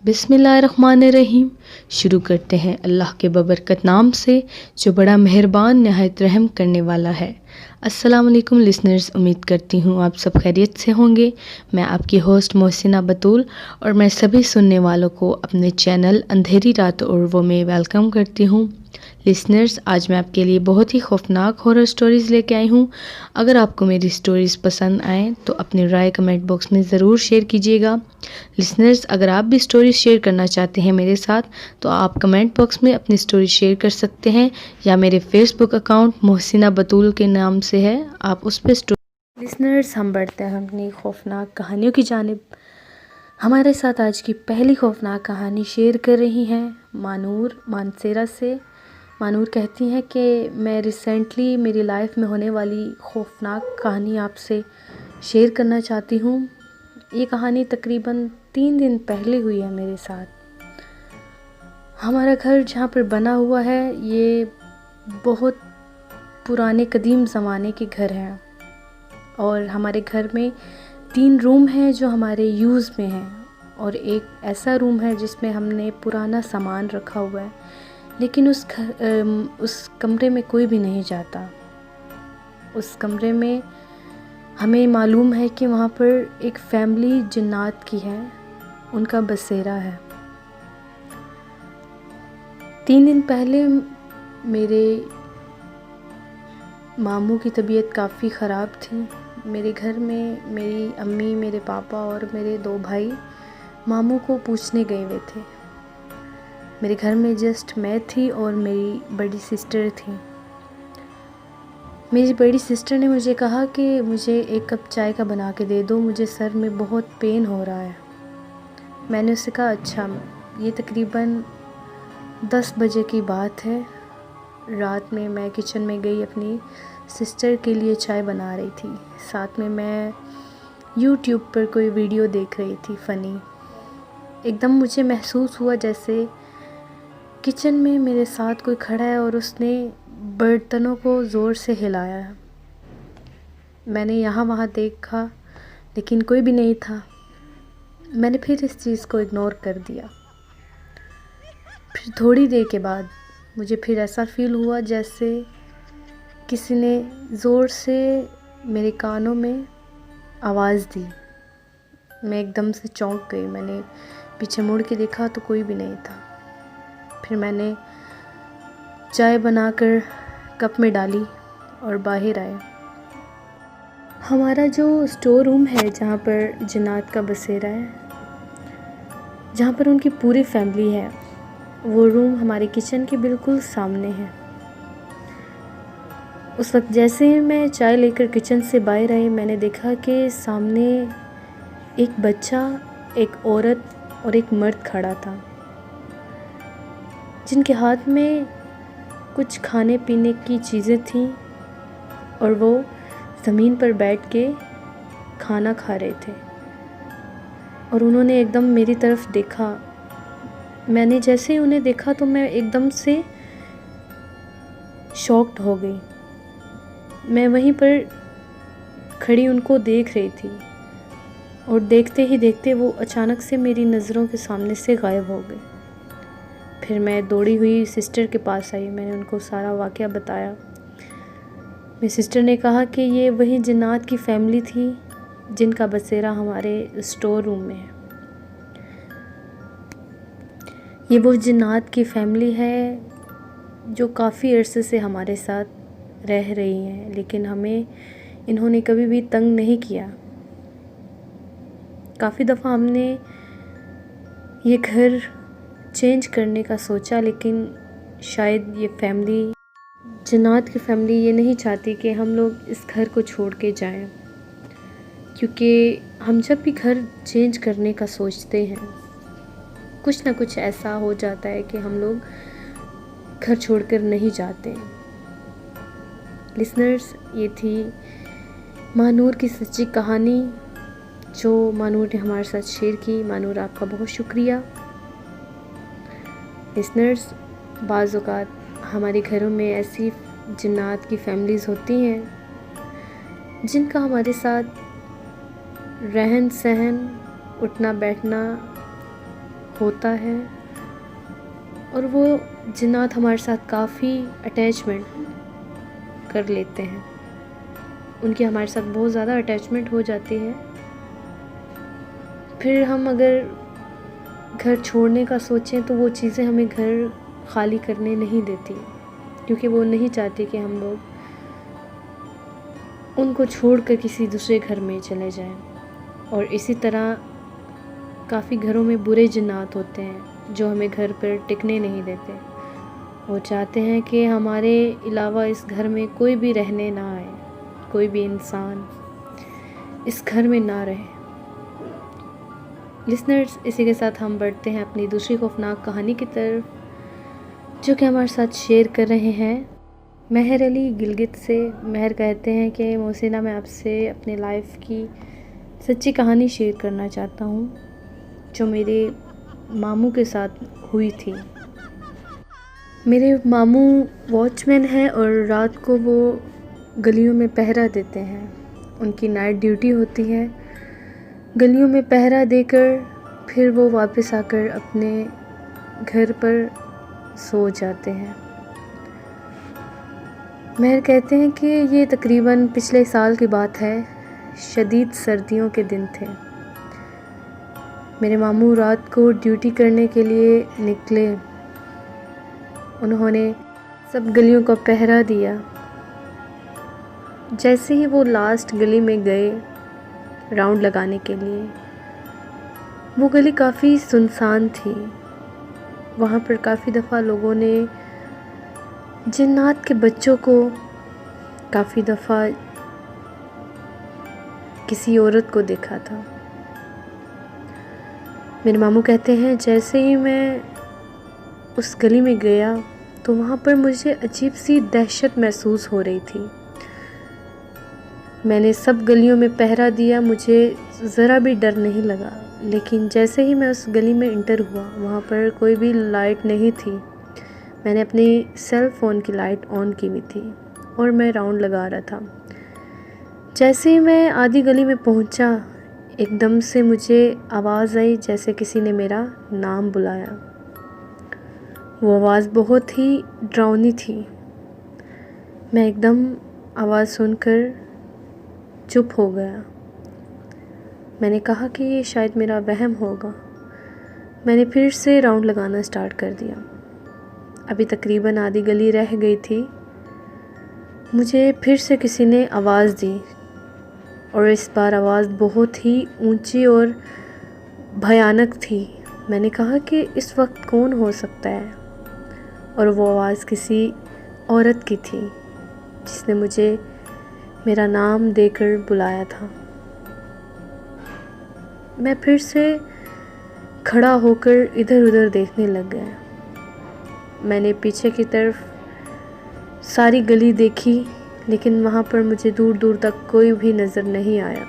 बिस्मिल्लाहिर्रहमानिर्रहीम। शुरू करते हैं अल्लाह के बबरकत नाम से जो बड़ा मेहरबान नहायत रहम करने वाला है। अस्सलाम वालेकुम लिसनर्स, उम्मीद करती हूँ आप सब खैरियत से होंगे। मैं आपकी होस्ट मोहसिना बतूल और मैं सभी सुनने वालों को अपने चैनल अंधेरी रात और वो में वेलकम करती हूँ। लिसनर्स, आज मैं आपके लिए बहुत ही खौफनाक हॉरर स्टोरीज़ लेके आई हूँ। अगर आपको मेरी स्टोरीज़ पसंद आएँ तो अपनी राय कमेंट बॉक्स में ज़रूर शेयर कीजिएगा। लिसनर्स, अगर आप भी स्टोरी शेयर करना चाहते हैं मेरे साथ तो आप कमेंट बॉक्स में अपनी स्टोरी शेयर कर सकते हैं या मेरे फेसबुक अकाउंट मोहसिना बतूल के नाम से है, आप उस पर स्टोरी। लिसनर्स, हम बढ़ते हैं अपनी खौफनाक कहानियों की जानिब। हमारे साथ आज की पहली खौफनाक कहानी शेयर कर रही हैं मानूर मानसेरा से। मानूर कहती हैं कि मैं रिसेंटली मेरी लाइफ में होने वाली खौफनाक कहानी आपसे शेयर करना चाहती हूँ। ये कहानी तकरीबन 3 दिन पहले हुई है मेरे साथ। हमारा घर जहाँ पर बना हुआ है ये बहुत पुराने कदीम ज़माने के घर हैं और हमारे घर में 3 रूम हैं जो हमारे यूज़ में हैं और एक ऐसा रूम है जिसमें हमने पुराना सामान रखा हुआ है, लेकिन उस कमरे में कोई भी नहीं जाता। उस कमरे में हमें मालूम है कि वहाँ पर एक फैमिली जिन्नात की है, उनका बसेरा है। 3 दिन पहले मेरे मामू की तबीयत काफ़ी ख़राब थी। मेरे घर में मेरी अम्मी, मेरे पापा और मेरे 2 भाई मामू को पूछने गए हुए थे। मेरे घर में जस्ट मैं थी और मेरी बड़ी सिस्टर थी। मेरी बड़ी सिस्टर ने मुझे कहा कि मुझे 1 कप चाय का बना के दे दो, मुझे सर में बहुत पेन हो रहा है। मैंने उससे कहा अच्छा। ये तकरीबन 10 बजे की बात है। रात में मैं किचन में गई, अपनी सिस्टर के लिए चाय बना रही थी। साथ में मैं यूट्यूब पर कोई वीडियो देख रही थी फ़नी। एकदम मुझे महसूस हुआ जैसे किचन में मेरे साथ कोई खड़ा है और उसने बर्तनों को ज़ोर से हिलाया है। मैंने यहाँ वहाँ देखा लेकिन कोई भी नहीं था। मैंने फिर इस चीज़ को इग्नोर कर दिया। फिर थोड़ी देर के बाद मुझे फिर ऐसा फ़ील हुआ जैसे किसी ने ज़ोर से मेरे कानों में आवाज़ दी। मैं एकदम से चौंक गई। मैंने पीछे मुड़ के देखा तो कोई भी नहीं था। फिर मैंने चाय बनाकर कप में डाली और बाहर आए। हमारा जो स्टोर रूम है जहाँ पर जिन्नात का बसेरा है, जहाँ पर उनकी पूरी फैमिली है, वो रूम हमारे किचन के बिल्कुल सामने है। उस वक्त जैसे ही मैं चाय लेकर किचन से बाहर आई, मैंने देखा कि सामने एक बच्चा, एक औरत और एक मर्द खड़ा था, जिनके हाथ में कुछ खाने पीने की चीज़ें थीं और वो ज़मीन पर बैठ के खाना खा रहे थे। और उन्होंने एकदम मेरी तरफ देखा। मैंने जैसे ही उन्हें देखा तो मैं एकदम से शॉक्ड हो गई। मैं वहीं पर खड़ी उनको देख रही थी और देखते ही देखते वो अचानक से मेरी नज़रों के सामने से गायब हो गए। फिर मैं दौड़ी हुई सिस्टर के पास आई। मैंने उनको सारा वाक़या बताया। मेरी सिस्टर ने कहा कि ये वही जिन्नात की फैमिली थी जिनका बसेरा हमारे स्टोर रूम में है। ये वो जिन्नात की फैमिली है जो काफ़ी अरसे से हमारे साथ रह रही हैं, लेकिन हमें इन्होंने कभी भी तंग नहीं किया। काफ़ी दफ़ा हमने ये घर चेंज करने का सोचा, लेकिन शायद ये फैमिली, जिन्नात की फैमिली, ये नहीं चाहती कि हम लोग इस घर को छोड़ के जाएं, क्योंकि हम जब भी घर चेंज करने का सोचते हैं कुछ ना कुछ ऐसा हो जाता है कि हम लोग घर छोड़कर नहीं जाते। लिसनर्स, ये थी मानूर की सच्ची कहानी जो मानूर ने हमारे साथ शेयर की। मानूर, आपका बहुत शुक्रिया। लिसनर्स, बाज़ औक़ात हमारे घरों में ऐसी जिन्नात की फैमिलीज़ होती हैं जिनका हमारे साथ रहन सहन, उठना बैठना होता है और वो जिन्नात हमारे साथ काफ़ी अटैचमेंट कर लेते हैं। उनकी हमारे साथ बहुत ज़्यादा अटैचमेंट हो जाती है। फिर हम अगर घर छोड़ने का सोचें तो वो चीज़ें हमें घर खाली करने नहीं देती, क्योंकि वो नहीं चाहती कि हम लोग उनको छोड़कर किसी दूसरे घर में चले जाएं। और इसी तरह काफ़ी घरों में बुरे जिन्नात होते हैं जो हमें घर पर टिकने नहीं देते। वो चाहते हैं कि हमारे अलावा इस घर में कोई भी रहने ना आए, कोई भी इंसान इस घर में ना रहे। लिसनर्स, इसी के साथ हम बढ़ते हैं अपनी दूसरी खौफनाक कहानी की तरफ, जो कि हमारे साथ शेयर कर रहे हैं महर अली गिलगित से। महर कहते हैं कि मोहसिना, मैं आपसे अपनी लाइफ की सच्ची कहानी शेयर करना चाहता हूँ जो मेरे मामू के साथ हुई थी। मेरे मामू वॉचमैन हैं और रात को वो गलियों में पहरा देते हैं। उनकी नाइट ड्यूटी होती है। गलियों में पहरा देकर फिर वो वापस आकर अपने घर पर सो जाते हैं। महर कहते हैं कि ये तकरीबन पिछले साल की बात है। शदीद सर्दियों के दिन थे। मेरे मामू रात को ड्यूटी करने के लिए निकले। उन्होंने सब गलियों का पहरा दिया। जैसे ही वो लास्ट गली में गए राउंड लगाने के लिए, वो गली काफ़ी सुनसान थी। वहाँ पर काफ़ी दफ़ा लोगों ने जिन्नात के बच्चों को, काफ़ी दफ़ा किसी औरत को देखा था। मेरे मामू कहते हैं जैसे ही मैं उस गली में गया तो वहाँ पर मुझे अजीब सी दहशत महसूस हो रही थी। मैंने सब गलियों में पहरा दिया, मुझे ज़रा भी डर नहीं लगा। लेकिन जैसे ही मैं उस गली में इंटर हुआ, वहाँ पर कोई भी लाइट नहीं थी। मैंने अपनी सेल फ़ोन की लाइट ऑन की हुई थी और मैं राउंड लगा रहा था। जैसे ही मैं आधी गली में पहुँचा, एकदम से मुझे आवाज़ आई जैसे किसी ने मेरा नाम बुलाया। वो आवाज़ बहुत ही डरावनी थी। मैं एकदम आवाज़ सुनकर चुप हो गया। मैंने कहा कि ये शायद मेरा वहम होगा। मैंने फिर से राउंड लगाना स्टार्ट कर दिया। अभी तकरीबन आधी गली रह गई थी। मुझे फिर से किसी ने आवाज़ दी और इस बार आवाज़ बहुत ही ऊंची और भयानक थी। मैंने कहा कि इस वक्त कौन हो सकता है, और वो आवाज़ किसी औरत की थी जिसने मुझे मेरा नाम देकर बुलाया था। मैं फिर से खड़ा होकर इधर उधर देखने लग गया। मैंने पीछे की तरफ सारी गली देखी, लेकिन वहाँ पर मुझे दूर दूर तक कोई भी नज़र नहीं आया।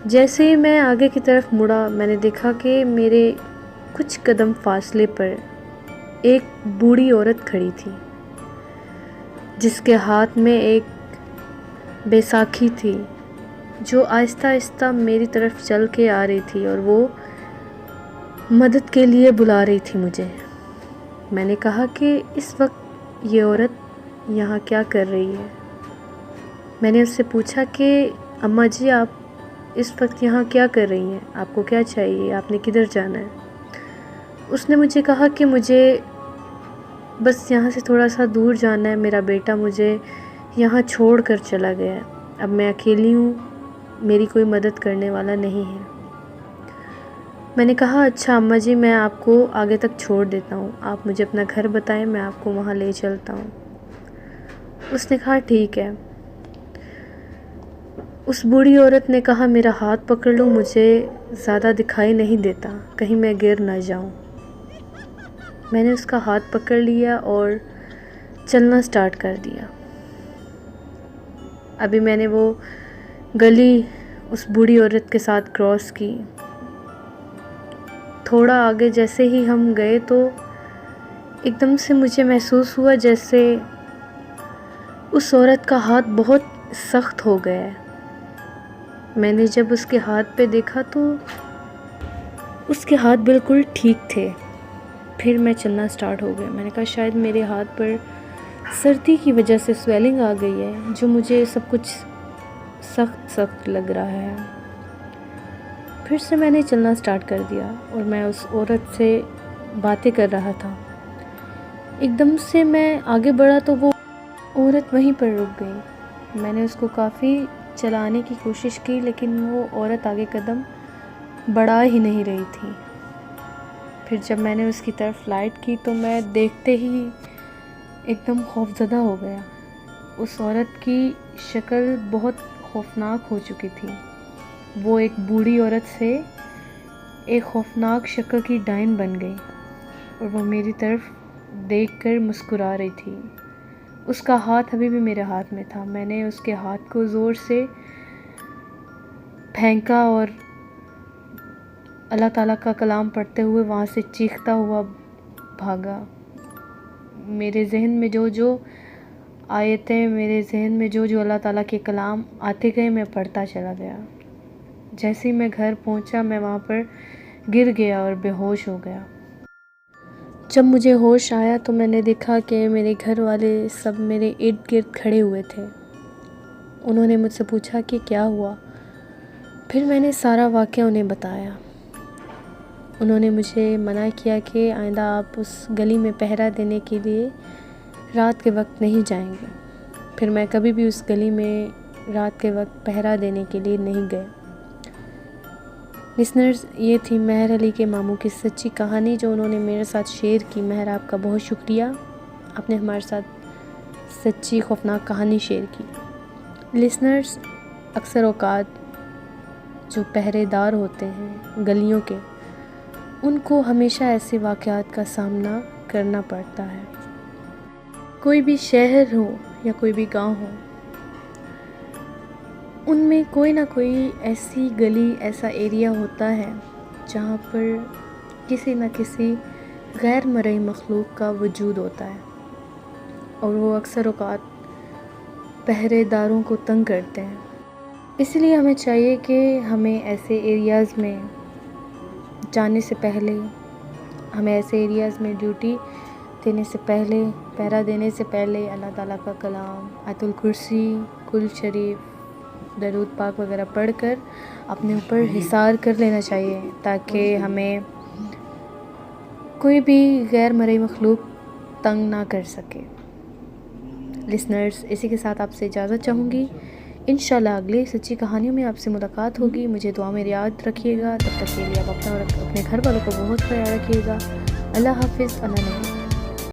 जैसे ही मैं आगे की तरफ मुड़ा, मैंने देखा कि मेरे कुछ कदम फासले पर एक बूढ़ी औरत खड़ी थी जिसके हाथ में एक बैसाखी थी जो आहिस्ता आहिस्ता मेरी तरफ चल के आ रही थी और वो मदद के लिए बुला रही थी मुझे। मैंने कहा कि इस वक्त ये औरत यहाँ क्या कर रही है। मैंने उससे पूछा कि अम्मा जी, आप इस वक्त यहाँ क्या कर रही हैं, आपको क्या चाहिए, आपने किधर जाना है। उसने मुझे कहा कि मुझे बस यहाँ से थोड़ा सा दूर जाना है, मेरा बेटा मुझे यहाँ छोड़ कर चला गया है, अब मैं अकेली हूँ, मेरी कोई मदद करने वाला नहीं है। मैंने कहा अच्छा अम्मा जी, मैं आपको आगे तक छोड़ देता हूँ, आप मुझे अपना घर बताएं, मैं आपको वहाँ ले चलता हूँ। उसने कहा ठीक है। उस बूढ़ी औरत ने कहा मेरा हाथ पकड़ लो, मुझे ज़्यादा दिखाई नहीं देता, कहीं मैं गिर ना जाऊँ। मैंने उसका हाथ पकड़ लिया और चलना स्टार्ट कर दिया। अभी मैंने वो गली उस बूढ़ी औरत के साथ क्रॉस की। थोड़ा आगे जैसे ही हम गए तो एकदम से मुझे महसूस हुआ जैसे उस औरत का हाथ बहुत सख्त हो गया है। मैंने जब उसके हाथ पे देखा तो उसके हाथ बिल्कुल ठीक थे। फिर मैं चलना स्टार्ट हो गया। मैंने कहा शायद मेरे हाथ पर सर्दी की वजह से स्वेलिंग आ गई है, जो मुझे सब कुछ सख्त सख्त लग रहा है। फिर से मैंने चलना स्टार्ट कर दिया और मैं उस औरत से बातें कर रहा था। एकदम से मैं आगे बढ़ा तो वो औरत वहीं पर रुक गई। मैंने उसको काफ़ी चलाने की कोशिश की, लेकिन वो औरत आगे कदम बढ़ा ही नहीं रही थी। फिर जब मैंने उसकी तरफ लाइट की तो मैं देखते ही एकदम खौफज़दा हो गया। उस औरत की शक्ल बहुत खौफनाक हो चुकी थी। वो एक बूढ़ी औरत से एक खौफनाक शक्ल की डायन बन गई और वो मेरी तरफ देखकर मुस्कुरा रही थी। उसका हाथ अभी भी मेरे हाथ में था। मैंने उसके हाथ को ज़ोर से फेंका और अल्लाह ताला का कलाम पढ़ते हुए वहाँ से चीखता हुआ भागा। मेरे जहन में जो आयतें, मेरे जहन में जो अल्लाह ताला के कलाम आते गए, मैं पढ़ता चला गया। जैसे ही मैं घर पहुँचा मैं वहाँ पर गिर गया और बेहोश हो गया। जब मुझे होश आया तो मैंने देखा कि मेरे घर वाले सब मेरे इर्द गिर्द खड़े हुए थे। उन्होंने मुझसे पूछा कि क्या हुआ। फिर मैंने सारा वाक़या उन्हें बताया। उन्होंने मुझे मना किया कि आइंदा आप उस गली में पहरा देने के लिए रात के वक्त नहीं जाएंगे। फिर मैं कभी भी उस गली में रात के वक्त पहरा देने के लिए नहीं गए। लिसनर्स, ये थी महर अली के मामू की सच्ची कहानी जो उन्होंने मेरे साथ शेयर की। महर, आपका बहुत शुक्रिया, आपने हमारे साथ सच्ची खौफनाक कहानी शेयर की। लिसनर्स, अक्सर औकात जो पहरेदार होते हैं गलियों के, उनको हमेशा ऐसे वाक़यात का सामना करना पड़ता है। कोई भी शहर हो या कोई भी गांव हो, उनमें कोई ना कोई ऐसी गली, ऐसा एरिया होता है जहाँ पर किसी न किसी गैर मरई मखलूक का वजूद होता है और वो अक्सर औकात पहरेदारों को तंग करते हैं। इसलिए हमें चाहिए कि हमें ऐसे एरियाज़ में जाने से पहले, हमें ऐसे एरियाज़ में ड्यूटी देने से पहले, पहरा देने से पहले अल्लाह ताला का कलाम, आयतुल कुर्सी, कुल शरीफ, दरूद पाक वगैरह पढ़कर अपने ऊपर हिसार कर लेना चाहिए, ताकि हमें कोई भी गैर मरई मखलूक तंग ना कर सके। लिसनर्स, इसी के साथ आपसे इजाज़त चाहूँगी। इंशाल्लाह अगली सच्ची कहानियों में आपसे मुलाकात होगी। मुझे दुआ में याद रखिएगा। तब तक के लिए आप अपना और अपने घर वालों को बहुत ख्याल रखिएगा। अल्लाह हाफिज़। अल्लाह